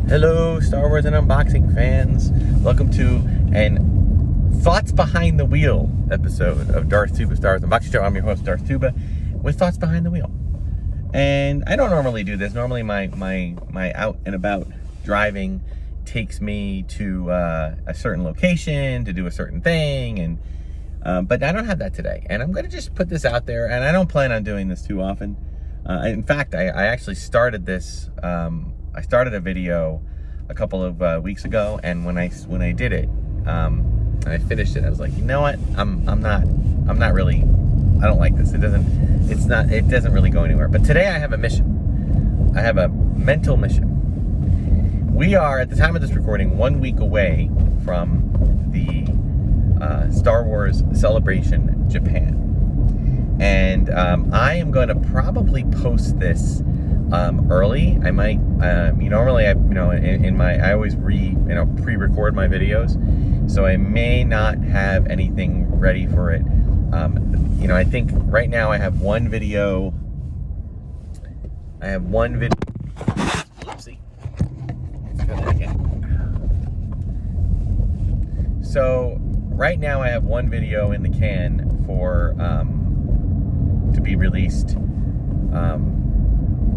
Hello, Star Wars and unboxing fans. Welcome to an Thoughts Behind the Wheel episode of Darth Tuba Star Wars Unboxing Show. I'm your host, Darth Tuba, with Thoughts Behind the Wheel. And I don't normally do this. Normally my out and about driving takes me to a certain location to do a certain thing, and but I don't have that today. And I'm gonna just put this out there, and I don't plan on doing this too often. In fact, I actually started this. I started a video a couple of weeks ago, and when I did it, and I finished it, I was like, you know what? I'm not really. I don't like this. It doesn't really go anywhere. But today I have a mission. I have a mental mission. We are, at the time of this recording, 1 week away from the Star Wars Celebration Japan. And I am going to probably post this early. I might, normally I always pre-record my videos, so I may not have anything ready for it. I think right now I have one video. Oopsie. Let's try that again. So right now I have one video in the can for to be released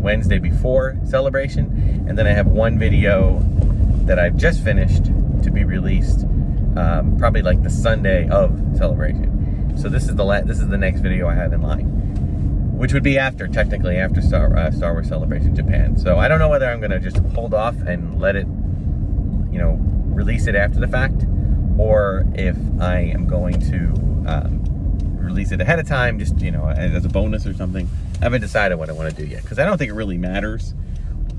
Wednesday before Celebration, and then I have one video that I've just finished to be released probably like the Sunday of Celebration. So this is the next video I have in line, which would be technically after Star Wars Celebration Japan. So I don't know whether I'm going to just hold off and let it, release it after the fact, or if I am going to release it ahead of time, just as a bonus or something. I haven't decided what I want to do yet, because I don't think it really matters,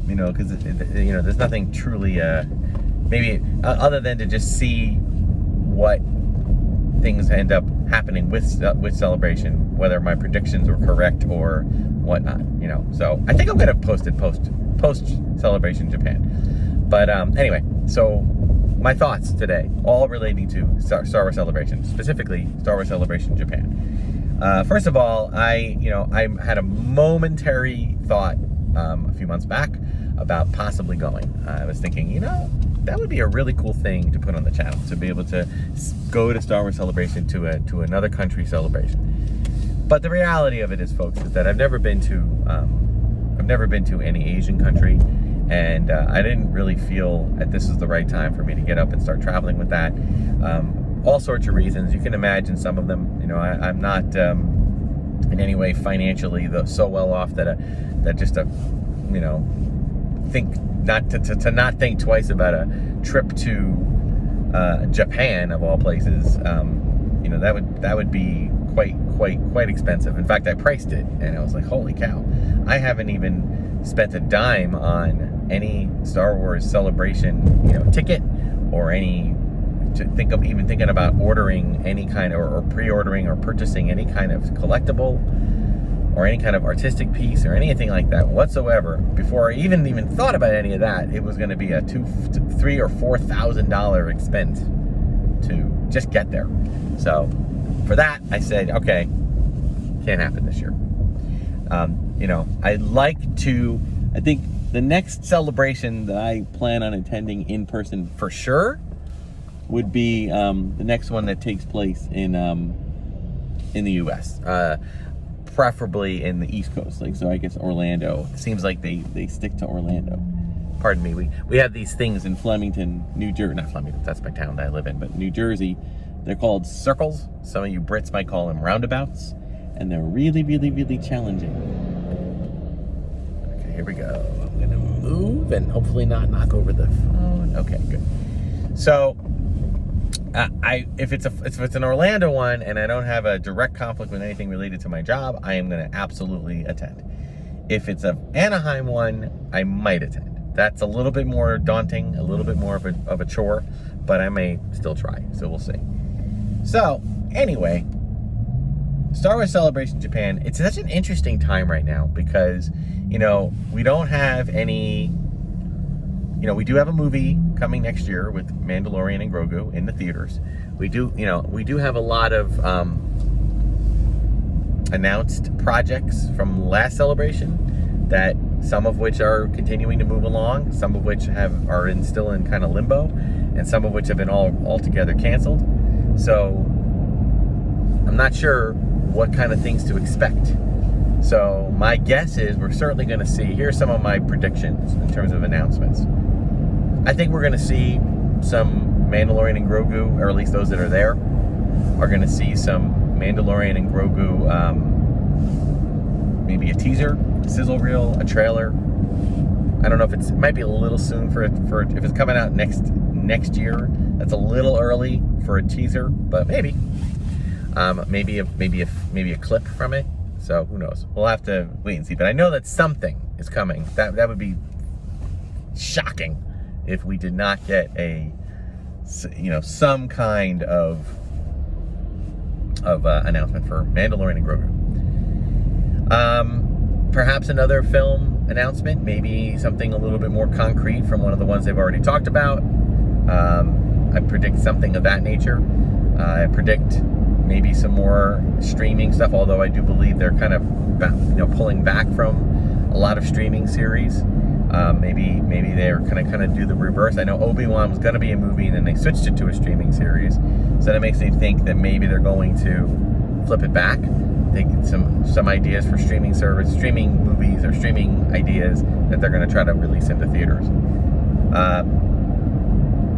because there's nothing truly maybe other than to just see what things end up happening with Celebration, whether my predictions were correct or whatnot. So I think I'm gonna post it post Celebration Japan. But anyway, so my thoughts today, all relating to Star Wars Celebration, specifically Star Wars Celebration Japan. First of all, I had a momentary thought a few months back about possibly going. I was thinking, that would be a really cool thing to put on the channel, to be able to go to Star Wars Celebration, to another country celebration. But the reality of it is, folks, is that I've never been to any Asian country, and I didn't really feel that this is the right time for me to get up and start traveling with that. All sorts of reasons. You can imagine some of them. I'm not in any way financially so well off that think not think twice about a trip to Japan, of all places. That would be quite expensive. In fact, I priced it, and I was like, holy cow! I haven't even spent a dime on any Star Wars Celebration ticket, or even thinking about ordering any kind of, or pre-ordering or purchasing any kind of collectible or any kind of artistic piece or anything like that whatsoever. Before I even thought about any of that, it was going to be a $3,000 or $4,000 expense to just get there. So for that, I said, okay, can't happen this year. I think the next celebration that I plan on attending in person for sure would be the next one that takes place in the U.S. Preferably in the East Coast, so I guess Orlando. It seems like they stick to Orlando. Pardon me. We have these things in Flemington, New Jersey. Not Flemington, that's my town that I live in, but New Jersey. They're called circles. Some of you Brits might call them roundabouts, and they're really, really, really challenging. Okay, here we go. I'm gonna move and hopefully not knock over the phone. Okay, good. So if it's an Orlando one and I don't have a direct conflict with anything related to my job, I am going to absolutely attend. If it's an Anaheim one, I might attend. That's a little bit more daunting, a little bit more of a chore, but I may still try, so we'll see. So anyway, Star Wars Celebration Japan, it's such an interesting time right now because, we don't have any, we do have a movie coming next year with Mandalorian and Grogu in the theaters. We do have a lot of announced projects from last Celebration that some of which are continuing to move along, some of which are still in kind of limbo, and some of which have been altogether canceled. So I'm not sure what kind of things to expect. So my guess is we're certainly going to see, here's some of my predictions in terms of announcements. I think we're going to see some Mandalorian and Grogu, or at least those that are there, are going to see some Mandalorian and Grogu, maybe a teaser, a sizzle reel, a trailer. I don't know if it might be a little soon for if it's coming out next year. That's a little early for a teaser, but maybe a clip from it. So who knows? We'll have to wait and see. But I know that something is coming. That would be shocking if we did not get some kind of announcement for Mandalorian and Grogu. Perhaps another film announcement, maybe something a little bit more concrete from one of the ones they've already talked about. I predict something of that nature. I predict maybe some more streaming stuff, although I do believe they're kind of pulling back from a lot of streaming series. Maybe they're gonna kind of do the reverse. I know Obi-Wan was gonna be a movie and then they switched it to a streaming series. So that makes me think that maybe they're going to flip it back. They get some ideas for streaming movies or streaming ideas that they're gonna try to release into theaters.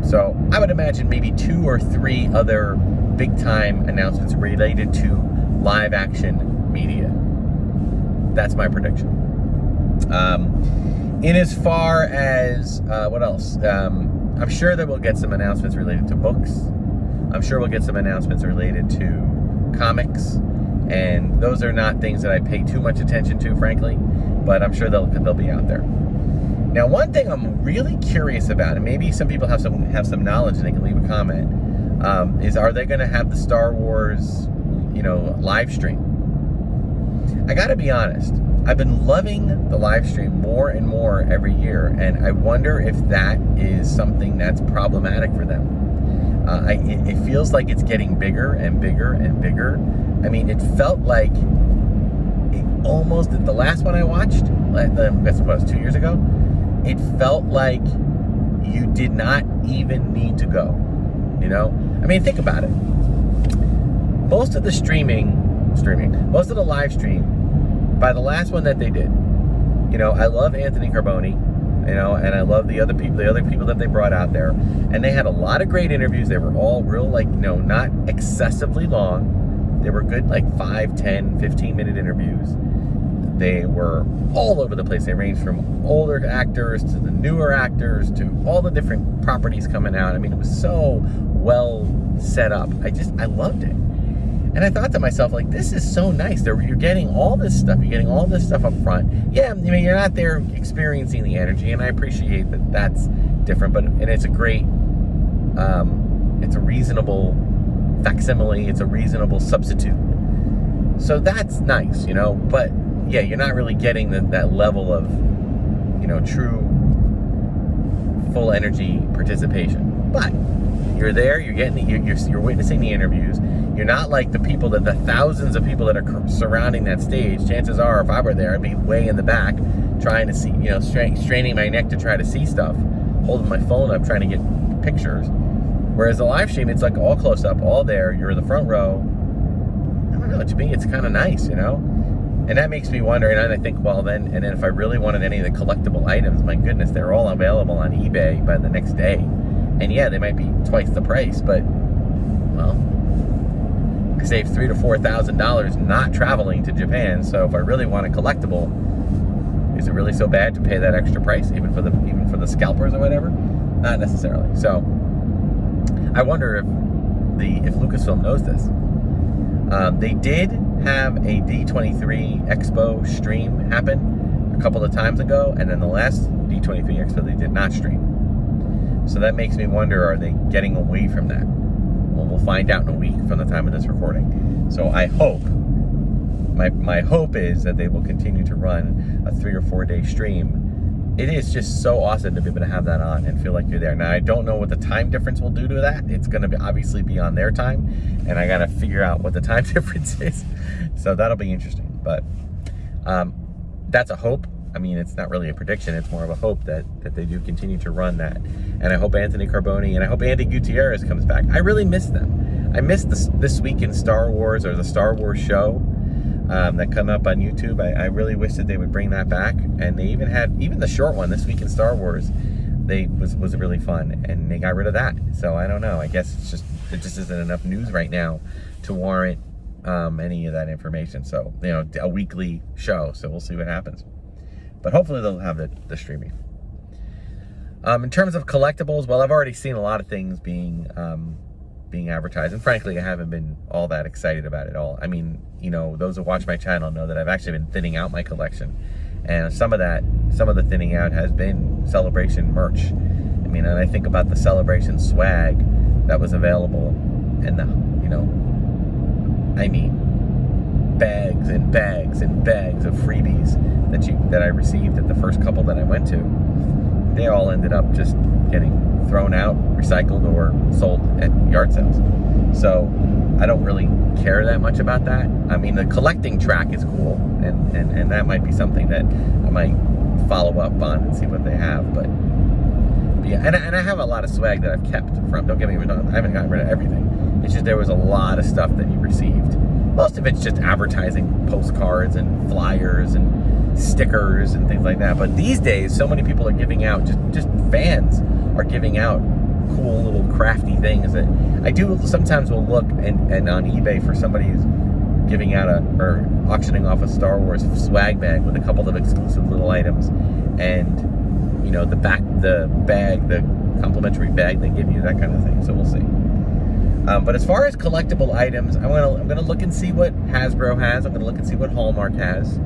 So I would imagine maybe 2 or 3 other big time announcements related to live action media. That's my prediction. In as far as what else? I'm sure that we'll get some announcements related to books. I'm sure we'll get some announcements related to comics, and those are not things that I pay too much attention to, frankly, but I'm sure they'll be out there. Now, one thing I'm really curious about, and maybe some people have some knowledge and they can leave a comment, is are they going to have the Star Wars, live stream? I got to be honest. I've been loving the live stream more and more every year, and I wonder if that is something that's problematic for them. It feels like it's getting bigger and bigger and bigger. I mean, it felt like almost the last one I watched, I guess it was 2 years ago, it felt like you did not even need to go, I mean, think about it. Most of the most of the live stream, by the last one that they did, I love Anthony Carboni, and I love the other people that they brought out there, and they had a lot of great interviews. They were all real, not excessively long. They were good, 5, 10, 15-minute interviews. They were all over the place. They ranged from older actors to the newer actors to all the different properties coming out. I mean, it was so well set up. I loved it. And I thought to myself, this is so nice. You're getting all this stuff. You're getting all this stuff up front. Yeah, I mean, you're not there experiencing the energy, and I appreciate that that's different. And it's a great, it's a reasonable facsimile. It's a reasonable substitute. So that's nice, But yeah, you're not really getting that level of, true full energy participation. But you're there. You're getting. You're witnessing the interviews. You're not like the thousands of people that are surrounding that stage. Chances are, if I were there, I'd be way in the back, trying to see, straining my neck to try to see stuff, holding my phone up, trying to get pictures. Whereas the live stream, it's all close up, all there. You're in the front row. I don't know. To me, it's kind of nice, And that makes me wonder. And I think, then if I really wanted any of the collectible items, my goodness, they're all available on eBay by the next day. And yeah, they might be twice the price, but I saved $3,000 to $4,000 not traveling to Japan. So if I really want a collectible, is it really so bad to pay that extra price, even for the scalpers or whatever? Not necessarily. So I wonder if Lucasfilm knows this. They did have a D23 Expo stream happen a couple of times ago, and then the last D23 Expo they did not stream. So that makes me wonder, are they getting away from that? Well, we'll find out in a week from the time of this recording. So I hope, my hope is that they will continue to run a 3 or 4 day stream. It is just so awesome to be able to have that on and feel like you're there. Now, I don't know what the time difference will do to that. It's going to obviously be on their time, and I got to figure out what the time difference is. So that'll be interesting. But that's a hope. I mean, it's not really a prediction, it's more of a hope that they do continue to run that. And I hope Anthony Carboni and I hope Andy Gutierrez comes back. I really miss them. I missed This Week in Star Wars, or the Star Wars show that come up on YouTube. I really wish that they would bring that back. And they even had, even the short one, This Week in Star Wars, was really fun, and they got rid of that. So I don't know, I guess there just isn't enough news right now to warrant any of that information. So, you know, a weekly show, so we'll see what happens. But hopefully they'll have the streaming. In terms of collectibles, well, I've already seen a lot of things being advertised, and frankly, I haven't been all that excited about it all. I mean, you know, those who watch my channel know that I've actually been thinning out my collection, and some of the thinning out has been Celebration merch. I mean, and I think about the Celebration swag that was available, and you know, I mean, bags and bags and bags of freebies that I received at the first couple that I went to. They all ended up just getting thrown out, recycled, or sold at yard sales. So I don't really care that much about that. I mean, the collecting track is cool, and that might be something that I might follow up on and see what they have. But yeah, and I have a lot of swag that I've kept from. Don't get me wrong, I haven't gotten rid of everything. It's just there was a lot of stuff that you received. Most of it's just advertising, postcards and flyers and stickers and things like that. But these days, so many people are giving out, just fans are giving out cool little crafty things that I do sometimes will look and on eBay for somebody who's giving out or auctioning off a Star Wars swag bag with a couple of exclusive little items, and you know, the complimentary bag they give you, that kind of thing. So we'll see. But as far as collectible items, I'm gonna look and see what Hasbro has. I'm gonna look and see what Hallmark has.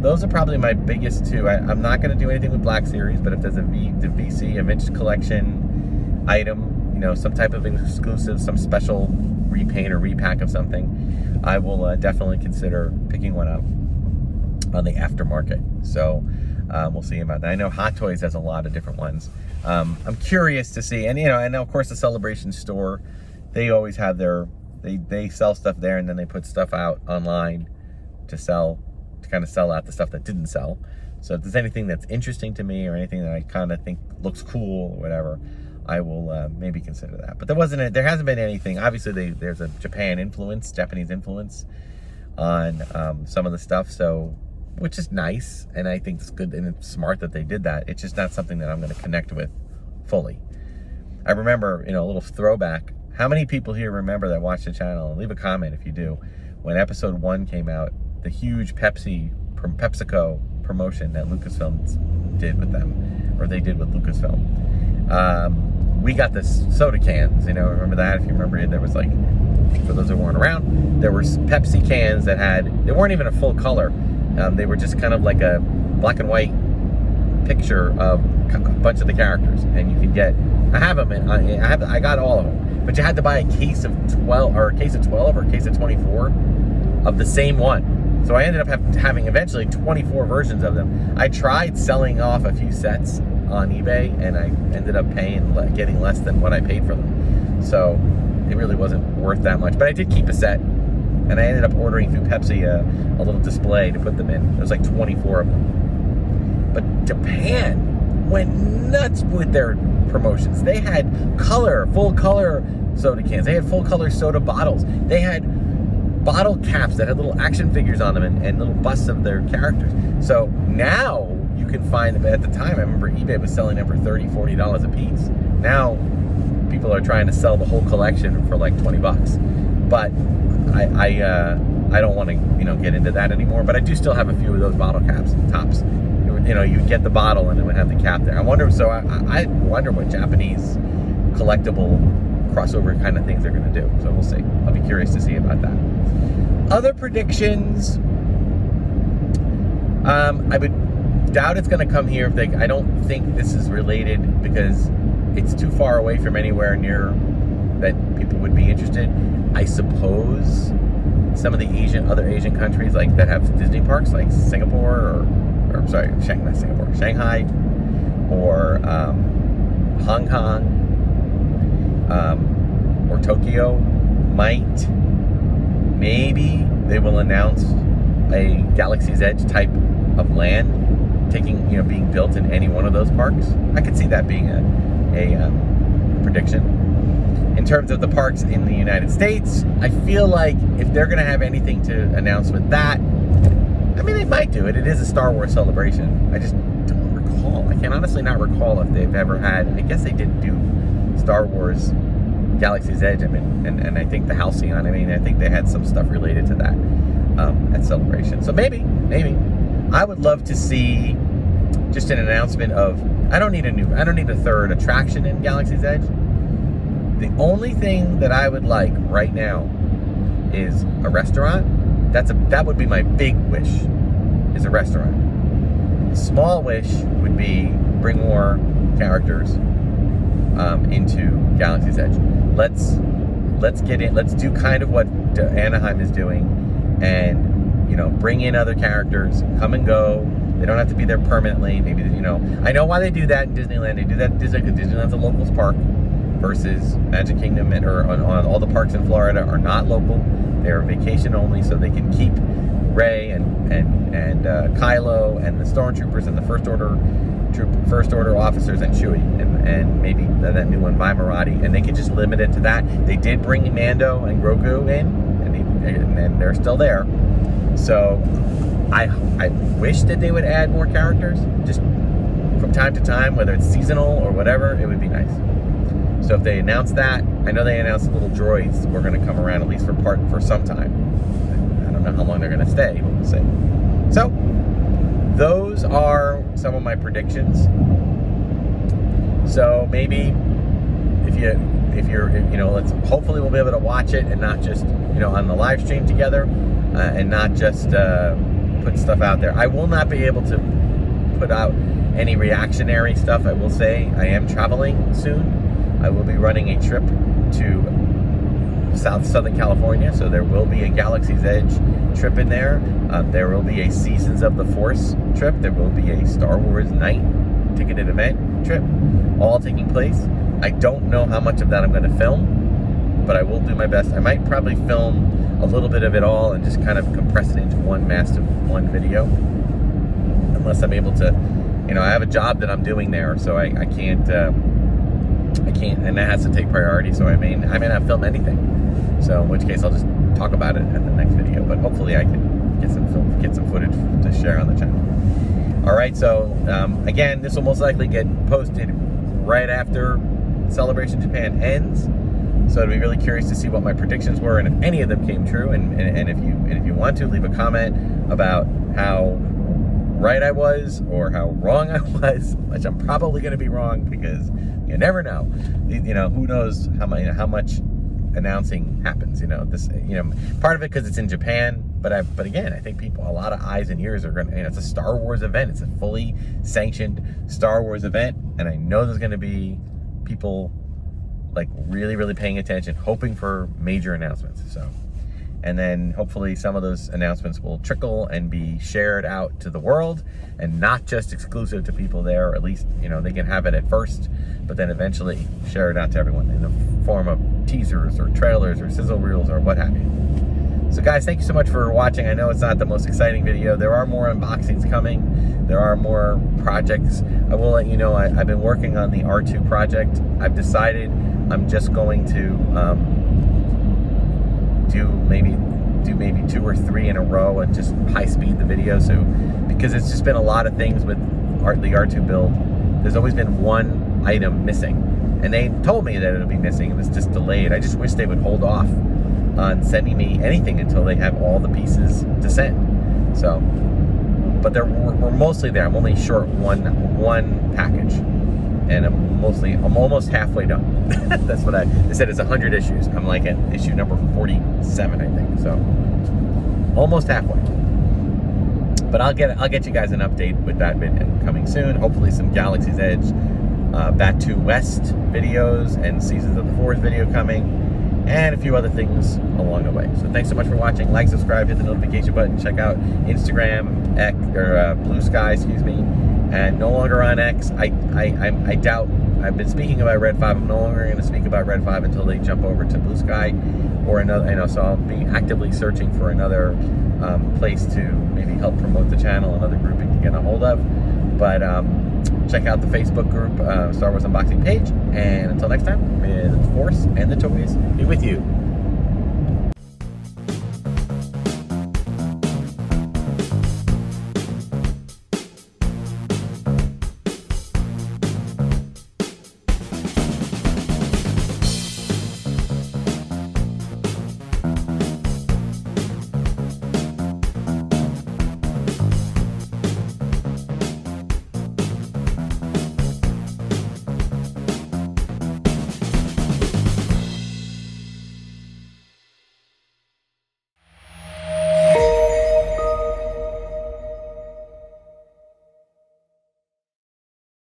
Those are probably my biggest two. I'm not gonna do anything with Black Series, but if there's the VC, a vintage collection item, you know, some type of exclusive, some special repaint or repack of something, I will definitely consider picking one up on the aftermarket. So we'll see about that. I know Hot Toys has a lot of different ones. I'm curious to see, and you know, and of course the Celebration store, they always have they sell stuff there, and then they put stuff out online to kind of sell out the stuff that didn't sell. So if there's anything that's interesting to me or anything that I kind of think looks cool or whatever, I will maybe consider that. But there hasn't been anything. Obviously there's a Japanese influence on some of the stuff, so, which is nice, and I think it's good and it's smart that they did that. It's just not something that I'm going to connect with fully. I remember, you know, a little throwback. How many people here remember that watch the channel? Leave a comment if you do. When episode 1 came out, the huge PepsiCo promotion that Lucasfilm did with them, or they did with Lucasfilm. We got the soda cans, you know, remember that? If you remember it, there was like, for those that weren't around, there were Pepsi cans that they weren't even a full color. They were just kind of like a black and white picture of a bunch of the characters, and you could get, I have them, I got all of them, but you had to buy a case of 12, or a case of 12, or a case of 24 of the same one. So I ended up having eventually 24 versions of them. I tried selling off a few sets on eBay, and I ended up getting less than what I paid for them. So it really wasn't worth that much. But I did keep a set, and I ended up ordering through Pepsi a little display to put them in. There was like 24 of them. But Japan went nuts with their promotions. They had full color soda cans. They had full color soda bottles. They had bottle caps that had little action figures on them and little busts of their characters. So now you can find them. At the time, I remember eBay was selling them for $30, $40 a piece. Now people are trying to sell the whole collection for like 20 bucks. But I don't want to, you know, get into that anymore. But I do still have a few of those bottle caps and tops. You know, you get the bottle and it would have the cap there. I wonder what Japanese collectible crossover kind of things they're going to do. So we'll see. I'll be curious to see about that. Other predictions, I would doubt it's going to come here. I don't think this is related because it's too far away from anywhere near that people would be interested. I suppose some of the other Asian countries like that have Disney parks, like Singapore or sorry, Shanghai, or Hong Kong, or Tokyo, maybe they will announce a Galaxy's Edge type of land being built in any one of those parks. I could see that being a prediction. In terms of the parks in the United States, I feel like if they're going to have anything to announce with that, I mean, they might do it. It is a Star Wars celebration. I just don't recall. I can honestly not recall if they've ever had. I guess they did do Star Wars Galaxy's Edge. I mean, and I think the Halcyon. I mean, I think they had some stuff related to that at Celebration. So maybe I would love to see just an announcement of. I don't need a third attraction in Galaxy's Edge. The only thing that I would like right now is a restaurant. That would be my big wish, is a restaurant. A small wish would be bring more characters into Galaxy's Edge. Let's get in. Let's do kind of what Anaheim is doing, and bring in other characters, come and go. They don't have to be there permanently. Maybe I know why they do that in Disneyland. They do that in Disney because Disneyland's a locals park. Versus Magic Kingdom or on all the parks in Florida are not local. They're vacation only, so they can keep Rey and Kylo and the Stormtroopers and the First Order officers and Chewie and maybe that new one Vimerati, and they can just limit it to that. They did bring Mando and Grogu in, and they're still there. So I wish that they would add more characters just from time to time, whether it's seasonal or whatever. It would be nice. So if they announce that, I know they announced little droids were going to come around at least for some time. I don't know how long they're going to stay, but we'll see. So those are some of my predictions. So maybe if you're let's hopefully we'll be able to watch it and not just on the live stream together and not just put stuff out there. I will not be able to put out any reactionary stuff. I will say I am traveling soon. I will be running a trip to Southern California, so there will be a Galaxy's Edge trip in there. There will be a Seasons of the Force trip. There will be a Star Wars Night ticketed event trip, all taking place. I don't know how much of that I'm going to film, but I will do my best. I might probably film a little bit of it all and just kind of compress it into one video, unless I'm able to. I have a job that I'm doing there, so I can't. And that has to take priority, so I may not film anything. So in which case I'll just talk about it at the next video. But hopefully I can get some footage to share on the channel. All right, so again, this will most likely get posted right after Celebration Japan ends. So I'd be really curious to see what my predictions were and if any of them came true. And if you want to, leave a comment about how right I was or how wrong I was, which I'm probably going to be wrong because you never know. Who knows how much announcing happens. Part of it because it's in Japan, but again, I think a lot of eyes and ears are going to. It's a Star Wars event. It's a fully sanctioned Star Wars event, and I know there's going to be people like really, really paying attention, hoping for major announcements. So. And then hopefully some of those announcements will trickle and be shared out to the world and not just exclusive to people there, or at least, they can have it at first, but then eventually share it out to everyone in the form of teasers or trailers or sizzle reels or what have you. So guys, thank you so much for watching. I know it's not the most exciting video. There are more unboxings coming. There are more projects. I will let you know, I've been working on the R2 project. I've decided I'm just going to do maybe 2 or 3 in a row and just high speed the video. So because it's just been a lot of things with the R2 build, there's always been one item missing, and they told me that it would be missing. It was just delayed. I just wish they would hold off on sending me anything until they have all the pieces to send. So, but we're mostly there. I'm only short one package, and I'm almost halfway done. That's what they said. It's 100 issues. I'm like at issue number 47, I think. So almost halfway. But I'll get you guys an update with that video coming soon. Hopefully some Galaxy's Edge, Batuu West videos, and Seasons of the Force video coming, and a few other things along the way. So thanks so much for watching. Like, subscribe, hit the notification button. Check out Instagram, Bluesky, excuse me. And no longer on X. I doubt I've been speaking about Red 5. I'm no longer going to speak about Red 5 until they jump over to Bluesky or another, you know, so I'll be actively searching for another place to maybe help promote the channel, another grouping to get a hold of. But check out the Facebook group, Star Wars Unboxing page, and until next time, may the Force and the toys be with you.